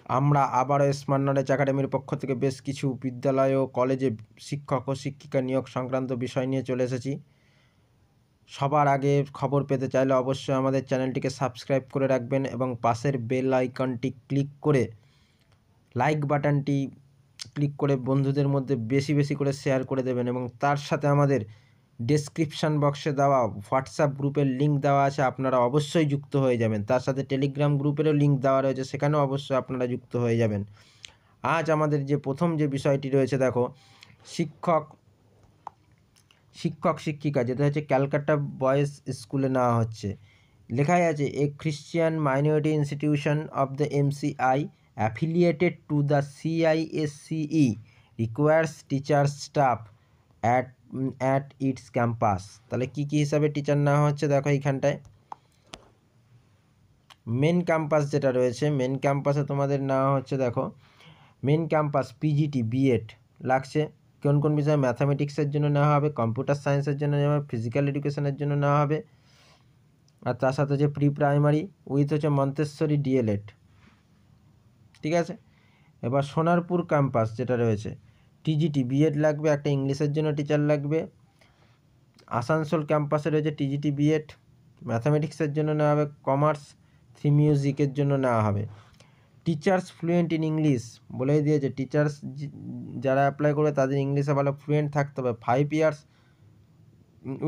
আমরা আবারও smart knowledge একাডেমির পক্ষ থেকে বেশ কিছু বিদ্যালয় ও কলেজে শিক্ষক ও শিক্ষিকা নিয়োগ সংক্রান্ত বিষয় নিয়ে চলে এসেছি। সবার আগে খবর পেতে চাইলে অবশ্যই আমাদের চ্যানেলটিকে সাবস্ক্রাইব করে রাখবেন এবং পাশের বেল আইকনটি ক্লিক করে লাইক বাটনটি ক্লিক করে বন্ধুদের মধ্যে বেশি বেশি করে শেয়ার করে দেবেন এবং তার সাথে আমাদের ডেসক্রিপশান বক্সে দেওয়া হোয়াটসঅ্যাপ গ্রুপের লিঙ্ক দেওয়া আছে, আপনারা অবশ্যই যুক্ত হয়ে যাবেন। তার সাথে টেলিগ্রাম গ্রুপেরও লিঙ্ক দেওয়া রয়েছে, সেখানেও অবশ্যই আপনারা যুক্ত হয়ে যাবেন। আজ আমাদের যে প্রথম যে বিষয়টি রয়েছে, দেখো, শিক্ষক শিক্ষিকা, যেটা হচ্ছে ক্যালকাটা বয়েজ স্কুলে নেওয়া হচ্ছে। লেখাই আছে, a Christian minority institution of the MCI affiliated to the CISCE requires teacher staff at its campus. তাহলে কী কী হিসাবে টিচার নেওয়া হচ্ছে দেখো এইখানটায়। মেন ক্যাম্পাস যেটা রয়েছে, মেন ক্যাম্পাসে তোমাদের নেওয়া হচ্ছে, দেখো, মেন ক্যাম্পাস PGT BEd লাগছে। কোন কোন বিষয়ে? ম্যাথামেটিক্সের জন্য নেওয়া হবে, কম্পিউটার সায়েন্সের জন্য নেওয়া হবে, ফিজিক্যাল এডুকেশনের জন্য নেওয়া হবে, আর তার সাথে হচ্ছে প্রি প্রাইমারি উইথ হচ্ছে মন্তেশ্বরী DLED। ঠিক আছে। এবার সোনারপুর ক্যাম্পাস যেটা রয়েছে, TGT BEd লাগবে, একটা ইংলিশের জন্য টিচার লাগবে। আসানসোল ক্যাম্পাসে রয়েছে TGT BEd, ম্যাথামেটিক্সের জন্য নেওয়া হবে, কমার্স 3 মিউজিকের জন্য নেওয়া হবে। টিচার্স ফ্লুয়েন্ট ইন ইংলিশ বলেই দিয়েছে, টিচার্স যারা অ্যাপ্লাই করবে তাদের ইংলিশে ভালো ফ্লুয়েন্ট থাকতে হবে। 5 years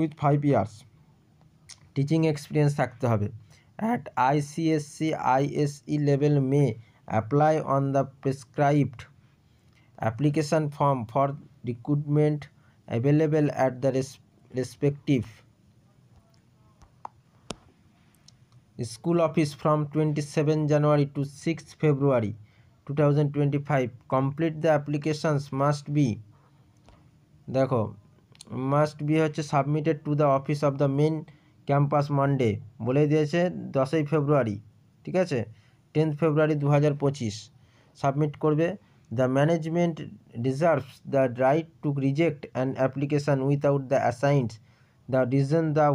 with 5 years teaching experience থাকতে হবে। At ICSC ISE level may apply on the prescribed application form for recruitment available at the respective school office from 27 January to 6 February 2025। Complete the applications must be, দেখো, must be হচ্ছে submitted to the office of the main campus Monday বলে দিয়েছে 10ই ফেব্রুয়ারি। ঠিক আছে, 10 ফেব্রুয়ারি 2025 submit করবে। The management reserves the right to reject an application without the assigns the reason the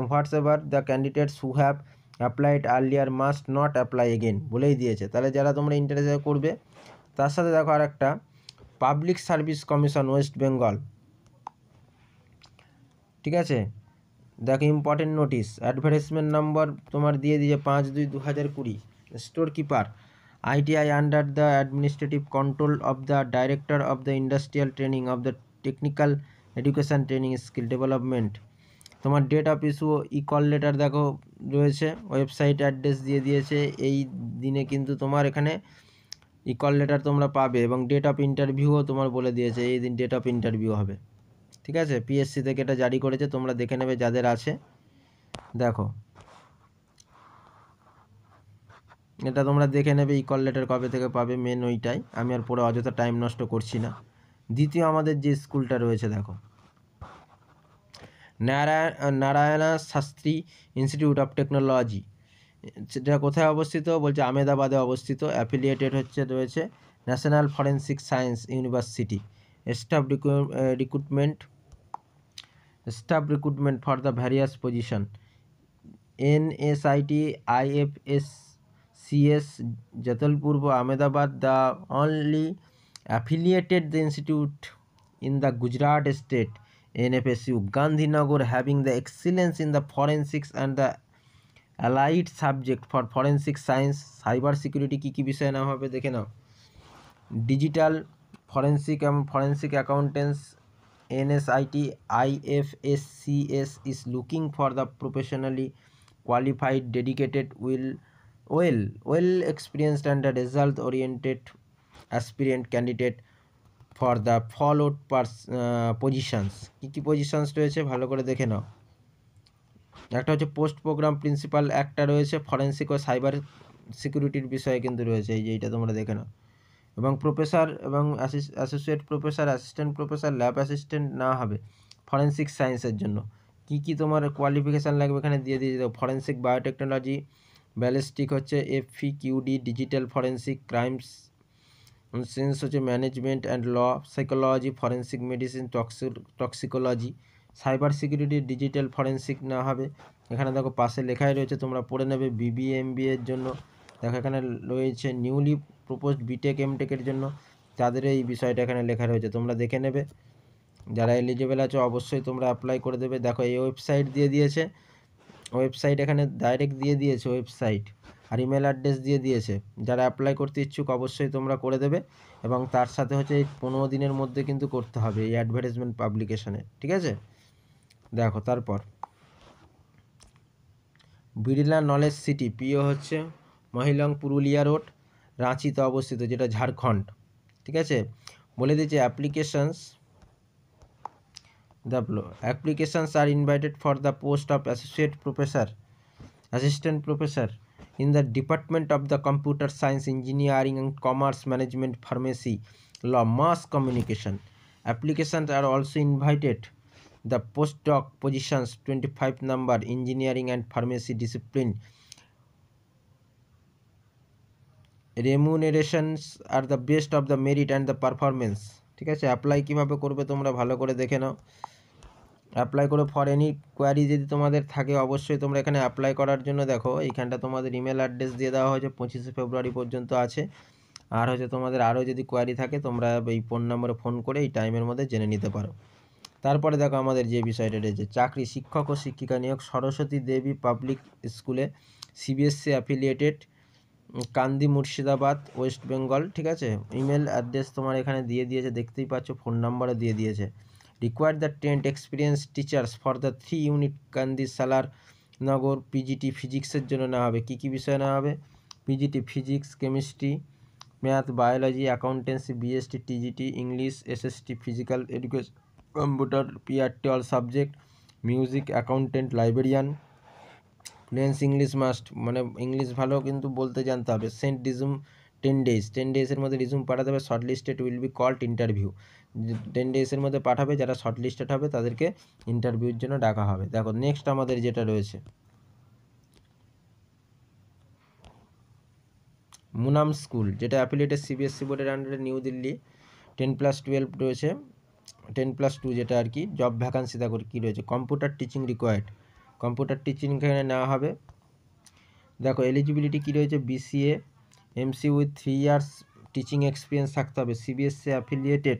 whatsoever the candidates who have applied earlier must not apply again বলেই দিয়েছে। তাহলে যারা তোমরা ইন্টারেস্ট করবে, তার সাথে দেখো আর একটা public service commission West Bengal. ঠিক আছে, দেখো ইম্পর্টেন্ট নোটিস, অ্যাডভার্টাইজমেন্ট নাম্বার তোমার দিয়ে দিয়েছে 5/2/2020। Store keeper ITI under the administrative control of the director of the industrial training of the technical education training skill development. তোমার date of issue call letter দেখো রয়েছে, website address দিয়ে দিয়েছে। এই দিনে কিন্তু তোমার এখানে কল লেটার তোমরা পাবে এবং ডেট অফ ইন্টারভিউও তোমার বলে দিয়েছে, এই দিন ডেট অফ ইন্টারভিউ হবে। ঠিক আছে, PSC থেকে এটা জারি করেছে, তোমরা দেখে নেবে যাদের আছে। দেখো, এটা তোমরা দেখে নেবে কল লেটার কবে থেকে পাবে, মেন ওইটাই, আমি আর পরে অযথা টাইম নষ্ট করছি না। দ্বিতীয় আমাদের যে স্কুলটা রয়েছে, দেখো, Narayana Shastri institute of technology. সেটা কোথায় অবস্থিত বলছে? আহমেদাবাদে অবস্থিত। অ্যাফিলিয়েটেড রয়েছে national forensic science university. Staff recruitment for the various position. NSIT IFSCS Jatalpur Ahmedabad, the only affiliated the institute in the Gujarat state. NFSU Gandhinagar having the excellence in the forensics and the allied subject for forensic science, cyber security কি কি বিষয় না হবে দেখে নাও। Digital forensic এবং forensic accountants. NSIT IFSCS is looking for the professionally qualified, dedicated, well experienced and result oriented aspirant candidate for the followed positions। কী কী positions রয়েছে ভালো করে দেখে নাও। একটা হচ্ছে পোস্ট প্রোগ্রাম প্রিন্সিপাল, একটা রয়েছে ফরেন্সিক ও সাইবার সিকিউরিটির বিষয়ে কিন্তু রয়েছে, এই যে এইটা তোমরা দেখে নাও। এবং প্রফেসর এবং associate professor, assistant professor, lab assistant নেওয়া হবে ফরেন্সিক সায়েন্সের জন্য। কি কি তোমার কোয়ালিফিকেশান লাগবে এখানে দিয়ে দাও। ফরেন্সিক বায়োটেকনোলজি, ব্যালিস্টিক হচ্ছে FEQD, digital forensic, crime scene হচ্ছে management and law, psychology, forensic medicine, toxicology, cyber security, digital forensic নেওয়া হবে। এখানে দেখো পাশে লেখাই রয়েছে, তোমরা পড়ে নেবে। BBA MBA এর জন্য দেখো এখানে রয়েছে নিউলি প্রপোজড বিটেক এমটেকের জন্য, তাদের এই বিষয়টা এখানে লেখা রয়েছে, তোমরা দেখে নেবে। যারা এলিজিবল আছো অবশ্যই তোমরা অ্যাপ্লাই করে দেবে। দেখো এই ওয়েবসাইট দিয়ে দিয়েছে, ওয়েবসাইট এখানে ডাইরেক্ট দিয়ে দিয়েছে ওয়েবসাইট, আর ইমেল অ্যাড্রেস দিয়ে দিয়েছে। যারা অ্যাপ্লাই করতে ইচ্ছুক অবশ্যই তোমরা করে দেবে, এবং তার সাথে হচ্ছে এই 15 দিনের মধ্যে কিন্তু করতে হবে এই অ্যাডভার্টাইজমেন্ট পাবলিকেশনে, ঠিক আছে। দেখো তারপর বিড়লা নলেজ সিটি, পিও হচ্ছে মহিলং, পুরুলিয়া রোড, রাঁচিতে অবস্থিত, যেটা ঝাড়খণ্ড, ঠিক আছে। বলে দিয়েছে applications, the applications are invited for the post of assistant professor in the department of the computer science, engineering and commerce management, pharmacy, law, mass communication. Applications are also invited the postdoc positions 25 number engineering and pharmacy discipline. Remunerations are the best of the merit and the performance, ঠিক আছে। Apply কীভাবে করবে তোমরা ভালো করে দেখে নাও। Apply করে for any query যদি তোমাদের থাকে অবশ্যই তোমরা এখানে অ্যাপ্লাই করার জন্য দেখো এইখানটা তোমাদের ইমেল অ্যাড্রেস দিয়ে দেওয়া হয়েছে, 25শে ফেব্রুয়ারি পর্যন্ত আছে। আর হচ্ছে তোমাদের আরও যদি কোয়ারি থাকে তোমরা এই ফোন নম্বরে ফোন করে এই টাইমের মধ্যে জেনে নিতে পারো। তারপরে দেখো আমাদের যে বিষয়টা রয়েছে চাকরি, শিক্ষক ও শিক্ষিকা নিয়োগ, সরস্বতী দেবী পাবলিক স্কুলে, সিবিএসসি অ্যাফিলিয়েটেড, কান্দি, মুর্শিদাবাদ, ওয়েস্ট বেঙ্গল, ঠিক আছে। ইমেল অ্যাড্রেস তোমার এখানে দিয়ে দিয়েছে, দেখতেই পাচ্ছ, ফোন নাম্বারও দিয়ে দিয়েছে। Require the tent experience teachers for the 3 unit Kandi, Salar Nagar. PGT ফিজিক্সের জন্য নেওয়া হবে, কী কী বিষয় নেওয়া হবে? PGT physics, chemistry, math, biology, accountancy, BST, TGT, English, SST, physical education, computer, PRT all subject, music, accountant, librarian. Fluence English must, মানে ইংলিশ ভালো কিন্তু বলতে জানতে হবে। সেন্ট রিজুম 10 days, 10 days-এর মধ্যে রিজুম পাঠাতে হবে। Short listed will be called interview, 10 days-এর মধ্যে পাঠাবে, যারা শর্ট লিস্টেড হবে তাদেরকে ইন্টারভিউর জন্য ডাকা হবে। দেখো নেক্সট আমাদের যেটা রয়েছে মুনাম স্কুল, যেটা অ্যাফিলিয়েটেড সিবিএসসি বোর্ডের আন্ডারে, নিউ দিল্লি, 10+12 রয়েছে, 10+2 যেটা আর কি। জব ভ্যাকান্সি দেখো কী রয়েছে, computer teaching required, computer teaching এখানে নেওয়া হবে। দেখো এলিজিবিলিটি কী রয়েছে, BCA MC with 3 years teaching experience থাকতে হবে। CBSC affiliated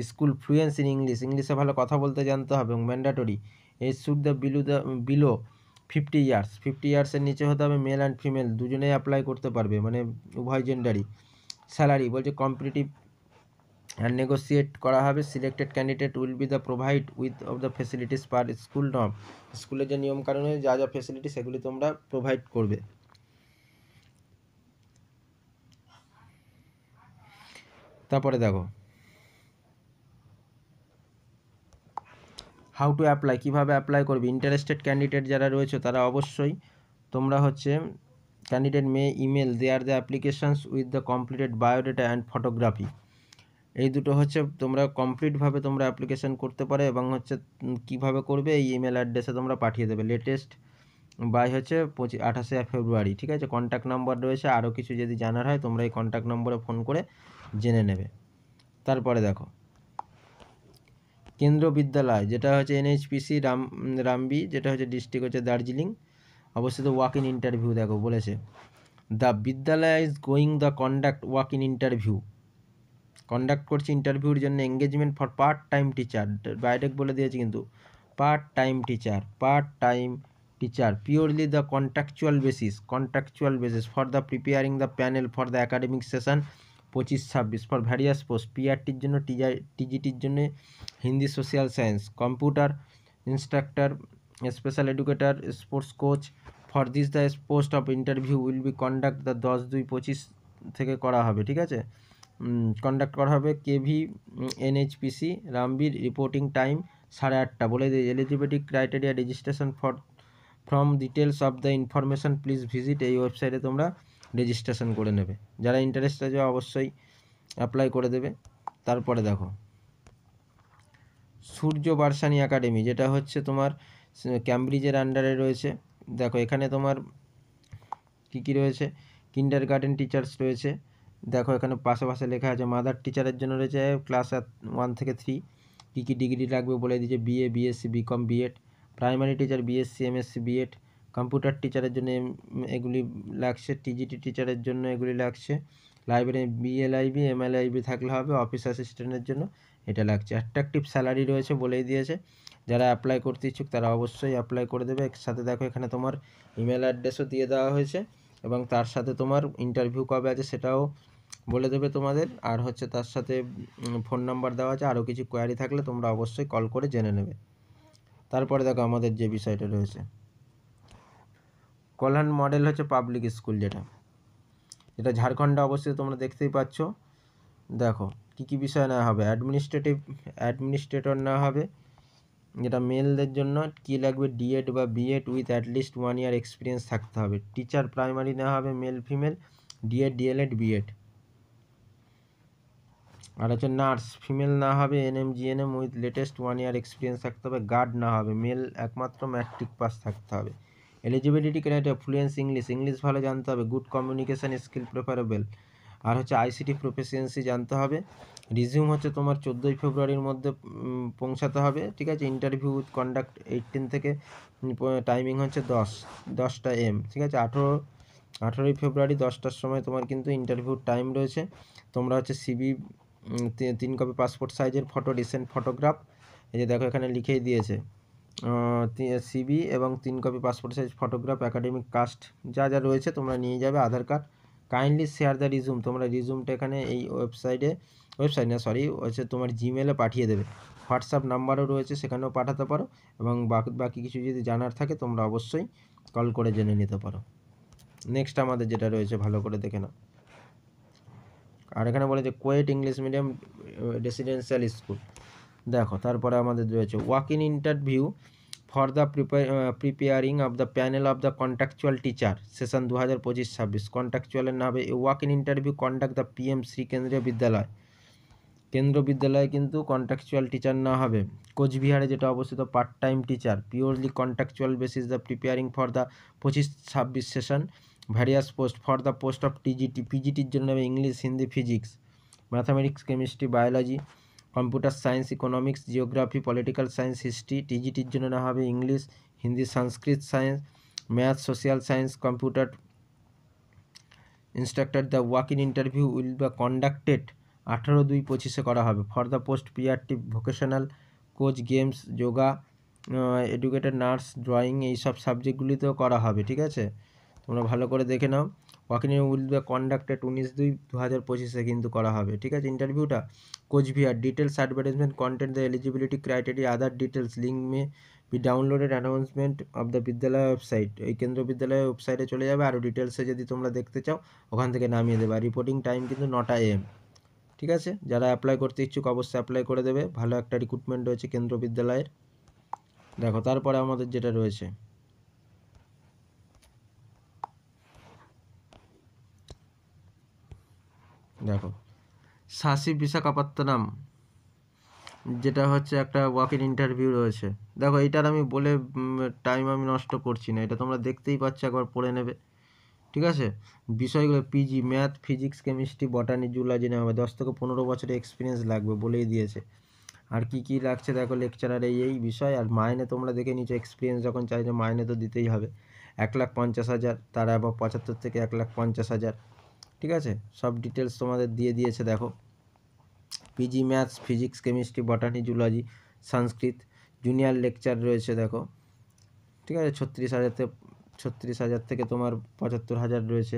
school, fluence in English, ইংলিশে ভালো কথা বলতে জানতে হবে, এবং mandatory age should the below 50 years, 50 years-এর নিচে হতে হবে। মেল অ্যান্ড ফিমেল দুজনেই অ্যাপ্লাই করতে পারবে, মানে উভয় জেন্ডারই। স্যালারি বলছে কম্পিটিটিভ অ্যান্ড নেগোসিয়েট করা হবে। Selected candidate will be the provide with of the facilities per school norm, স্কুলের যে নিয়মকানুনে যা যা ফেসিলিটি সেগুলি তোমরা প্রোভাইড করবে। তারপরে দেখো হাউ টু অ্যাপ্লাই, কীভাবে অ্যাপ্লাই করবে। ইন্টারেস্টেড ক্যান্ডিডেট যারা রয়েছে তারা অবশ্যই তোমরা হচ্ছে candidate may email their the applications with the completed biodata and photography, এই দুটো হচ্ছে তোমরা কমপ্লিটভাবে তোমরা অ্যাপ্লিকেশান করতে পারো, এবং হচ্ছে কীভাবে করবে এই ইমেল অ্যাড্রেসে তোমরা পাঠিয়ে দেবে। লেটেস্ট বাই হচ্ছে 28শে ফেব্রুয়ারি, ঠিক আছে। কন্ট্যাক্ট নাম্বার রয়েছে, আরও কিছু যদি জানার হয় তোমরা এই কন্ট্যাক্ট নম্বরে ফোন করে জেনে নেবে। তারপরে দেখো কেন্দ্র বিদ্যালয়, যেটা হচ্ছে এনএইচপিসি রামবি, যেটা হচ্ছে ডিস্ট্রিক্ট হচ্ছে দার্জিলিং, অবস্থিত। ওয়াক ইন ইন্টারভিউ দেখো বলেছে the vidyalaya is going the conduct walk in interview, conduct করছে ইন্টারভিউর জন্য। Engagement for part time teacher, direct বলে দিয়েছে কিন্তু, part time teacher purely the contractual basis for the preparing the panel for the academic session 25-26 for various post. পিআরটির জন্য, টিজিটির জন্য Hindi, social science, computer instructor, special educator, sports coach. For this the post of interview will be conduct the 10/2/25 থেকে করা হবে, ঠিক আছে। Conduct করা হবে। কেভি এনএইচপিসি রামবির, রিপোর্টিং টাইম 8:30 বলে দিয়ে। Eligibility criteria, registration from details of the information please visit, এই ওয়েবসাইটে তোমরা রেজিস্ট্রেশন করে নেবে। যারা ইন্টারেস্ট আছে অবশ্যই অ্যাপ্লাই করে দেবে। তারপরে দেখো সূর্য বার্সানি একাডেমি, যেটা হচ্ছে তোমার ক্যামব্রিজের আন্ডারে রয়েছে। দেখো এখানে তোমার কী কী রয়েছে, কিন্ডার গার্ডেন টিচার্স রয়েছে। দেখো এখানে পাশে লেখা আছে মাদার টিচারের জন্য রয়েছে ক্লাস 1 থেকে 3, কী ডিগ্রি লাগবে বলে দিয়েছে, BA, BSc, BCom, BEd. Primary teacher BSc, MSc, BEd. Computer টিচারের জন্য এগুলি লাগছে, টিজিটি টিচারের জন্য এগুলি লাগছে, লাইব্রেরি বিএলআইবি এমএলআইবি থাকলে হবে, অফিস অ্যাসিস্ট্যান্টের জন্য এটা লাগছে। অ্যাট্রাকটিভ স্যালারি রয়েছে বলেই দিয়েছে, যারা অ্যাপ্লাই করতে ইচ্ছুক তারা অবশ্যই অ্যাপ্লাই করে দেবে। এর সাথে দেখো এখানে তোমার ইমেল অ্যাড্রেসও দিয়ে দেওয়া হয়েছে, এবং তার সাথে তোমার ইন্টারভিউ কবে আছে সেটাও বলে দেবে তোমাদের, আর হচ্ছে তার সাথে ফোন নাম্বার দেওয়া আছে। আরও কিছু কোয়ারি থাকলে তোমরা অবশ্যই কল করে জেনে নেবে। তারপরে দেখো আমাদের যে বিষয়টা রয়েছে, কল্যাণ মডেল হচ্ছে পাবলিক স্কুল, যেটা ঝাড়খণ্ডে অবস্থিত, তোমরা দেখতেই পাচ্ছ। দেখো কী কী বিষয় নেওয়া হবে, অ্যাডমিনিস্ট্রেটর নেওয়া হবে, যেটা মেলদের জন্য কী লাগবে, ডিএড বা BEd with at least 1 year experience থাকতে হবে। টিচার প্রাইমারি নেওয়া হবে male female, DEd DElEd BEd. আর হচ্ছে নার্স ফিমেল না হবে, ANM GNM with latest 1 year experience থাকতে হবে। গার্ড না হবে, মেল একমাত্র ম্যাট্রিক পাস থাকতে হবে। এলিজিবিলিটি ক্রাইটেরিয়া, ফ্লুয়েন্স ইংলিশ ভালো জানতে হবে, গুড কমিউনিকেশান স্কিল প্রেফারেবল, আর হচ্ছে আইসিটি প্রফিসিয়েন্সি জানতে হবে। রিজিউম হচ্ছে তোমার 14ই ফেব্রুয়ারির মধ্যে পৌঁছাতে হবে, ঠিক আছে। ইন্টারভিউ উইথ কন্ডাক্ট 18 থেকে, টাইমিং হচ্ছে 10টা AM, ঠিক আছে। 18ই ফেব্রুয়ারি 10টার সময় তোমার কিন্তু ইন্টারভিউর টাইম রয়েছে। তোমরা হচ্ছে সিবি 3 কপি পাসপোর্ট সাইজের ফটো, রিসেন্ট ফটোগ্রাফ, এই যে দেখো এখানে লিখেই দিয়েছে, সিবি এবং 3 copy passport size photograph, academic caste যা যা রয়েছে তোমরা নিয়ে যাবে, আধার card. Kindly share the resume, তোমরা রিজুমটা এখানে এই হচ্ছে তোমার জিমেলে পাঠিয়ে দেবে। হোয়াটসঅ্যাপ নাম্বারও রয়েছে, সেখানেও পাঠাতে পারো, এবং বাকি কিছু যদি জানার থাকে তোমরা অবশ্যই কল করে জেনে নিতে পারো। নেক্সট আমাদের যেটা রয়েছে ভালো করে দেখে নাও। আর এখানে বলেছে co-ed English medium residential school. দেখো তারপরে আমাদের রয়েছে walk in interview for the preparing of the panel of the contractual teacher session 2025-26। কন্ট্রাকচুয়ালের না হবে walk in interview conduct the PM Shri Kendriya Vidyalaya, কেন্দ্র বিদ্যালয়ে কিন্তু কন্ট্রাকচুয়াল টিচার না হবে। কোচবিহারে যেটা অবস্থিত part time teacher, purely contractual basis the preparing for the 25-26 session, various post for the post of TGT, পিজিটির জন্য হবে English Hindi physics mathematics chemistry biology, computer science economics geography political science history. টিজিটির জন্য না হবে English Hindi Sanskrit science math social science computer. Instructor the walk in interview will be conducted 18/2/25 করা হবে। For the post PRT vocational coach games yoga educated nurse drawing এইসব সাবজেক্টগুলিতেও করা হবে, ঠিক আছে। তোমরা ভালো করে দেখে নাও। Walk in will be conducted 19/2/2025 কিন্তু করা হবে, ঠিক আছে ইন্টারভিউটা। Cooch Behar details advertisement content the eligibility criteria other details link may be downloaded announcement of the vidyalaya website. এই কেন্দ্র বিদ্যালয়ের ওয়েবসাইটে চলে যাবে, আরও ডিটেলসে যদি তোমরা দেখতে চাও ওখান থেকে নামিয়ে দেবে। আর রিপোর্টিং টাইম কিন্তু 9টা AM, ঠিক আছে। যারা অ্যাপ্লাই করতে ইচ্ছুক অবশ্যই অ্যাপ্লাই করে দেবে, ভালো একটা রিক্রুটমেন্ট রয়েছে কেন্দ্র বিদ্যালয়ের। দেখো তারপরে আমাদের যেটা রয়েছে, দেখো শাসি বিশাখাপত্তনম, যেটা হচ্ছে একটা ওয়াক ইন ইন্টারভিউ রয়েছে। দেখো এইটার আমি বলে টাইম আমি নষ্ট করছি না, এটা তোমরা দেখতেই পাচ্ছ, একবার পড়ে নেবে, ঠিক আছে। বিষয়গুলো PG math physics chemistry botany zoology নেওয়া হবে, 10 থেকে 15 বছরের এক্সপিরিয়েন্স লাগবে বলেই দিয়েছে। আর কি কি লাগছে দেখো, লেকচারার এই বিষয়। আর মাইনে তোমরা দেখে নিচ্ছ, এক্সপিরিয়েন্স যখন চাইছো মাইনে তো দিতেই হবে। 1,50,000, তার আবার 75 থেকে 1,50,000, ঠিক আছে। সব ডিটেলস তোমাদের দিয়ে দিয়েছে দেখো। PG maths physics chemistry botany zoology Sanskrit, junior lecture রয়েছে দেখো, ঠিক আছে। 36,000 থেকে তোমার 75,000 রয়েছে,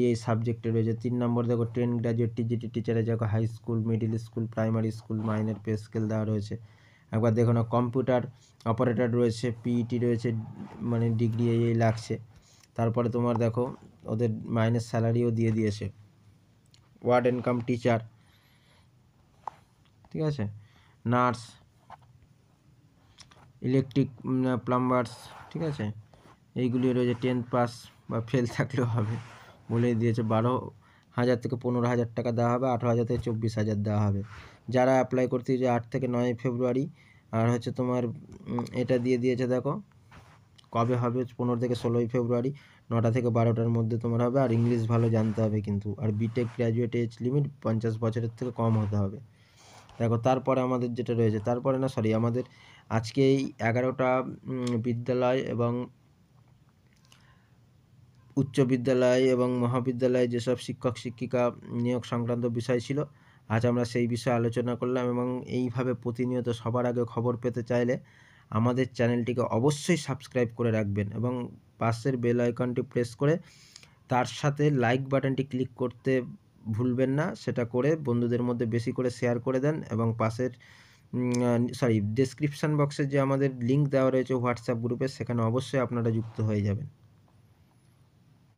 এই সাবজেক্টে রয়েছে। 3 নম্বর দেখো 10 গ্র্যাজুয়েট টিজিটি টিচারে দেখো high school middle school primary school মাইনের পে স্কেল দেওয়া রয়েছে। একবার দেখো না, কম্পিউটার অপারেটর রয়েছে, পিইটি রয়েছে, মানে ডিগ্রি এই লাগছে। তারপরে তোমার দেখো ওদের মাইনের স্যালারিও দিয়ে দিয়েছে। ওয়ার্ড ইনকাম টিচার, ঠিক আছে। নার্স ইলেকট্রিক প্লাম্বার্স, ঠিক আছে। এইগুলি রয়েছে। 10 পাস বা ফেল থাকলেও হবে বলেই দিয়েছে। 12,000 থেকে 15,000 টাকা দেওয়া হবে, 18,000 থেকে 24,000 দেওয়া হবে। যারা অ্যাপ্লাই করতে যে 8 থেকে 9 ফেব্রুয়ারি, আর হচ্ছে তোমার এটা দিয়ে দিয়েছে দেখো কবে হবে, 15 থেকে 16 ফেব্রুয়ারি 9টা থেকে 12টার মধ্যে তোমার হবে। আর ইংলিশ ভালো জানতে হবে কিন্তু। আর বিটেক গ্র্যাজুয়েট এজ লিমিট 50 বছরের থেকে কম হতে হবে। দেখো তারপরে আমাদের যেটা রয়েছে, আমাদের আজকে এই 11টা বিদ্যালয় এবং উচ্চ বিদ্যালয় এবং মহাবিদ্যালয়ে যেসব শিক্ষক শিক্ষিকা নিয়োগ সংক্রান্ত বিষয় ছিল, আজ আমরা সেই বিষয়ে আলোচনা করলাম। এবং এইভাবে প্রতিনিয়ত সবার আগে খবর পেতে চাইলে আমাদের চ্যানেলটিকে অবশ্যই সাবস্ক্রাইব করে রাখবেন এবং পাশের বেল আইকনটি প্রেস করে তার সাথে লাইক বাটনটি ক্লিক করতে ভুলবেন না। সেটা করে বন্ধুদের মধ্যে বেশি করে শেয়ার করে দেন এবং পাশের ডেসক্রিপশন বক্সে যে আমাদের লিঙ্ক দেওয়া রয়েছে হোয়াটসঅ্যাপ গ্রুপে, সেখানে অবশ্যই আপনারা যুক্ত হয়ে যাবেন।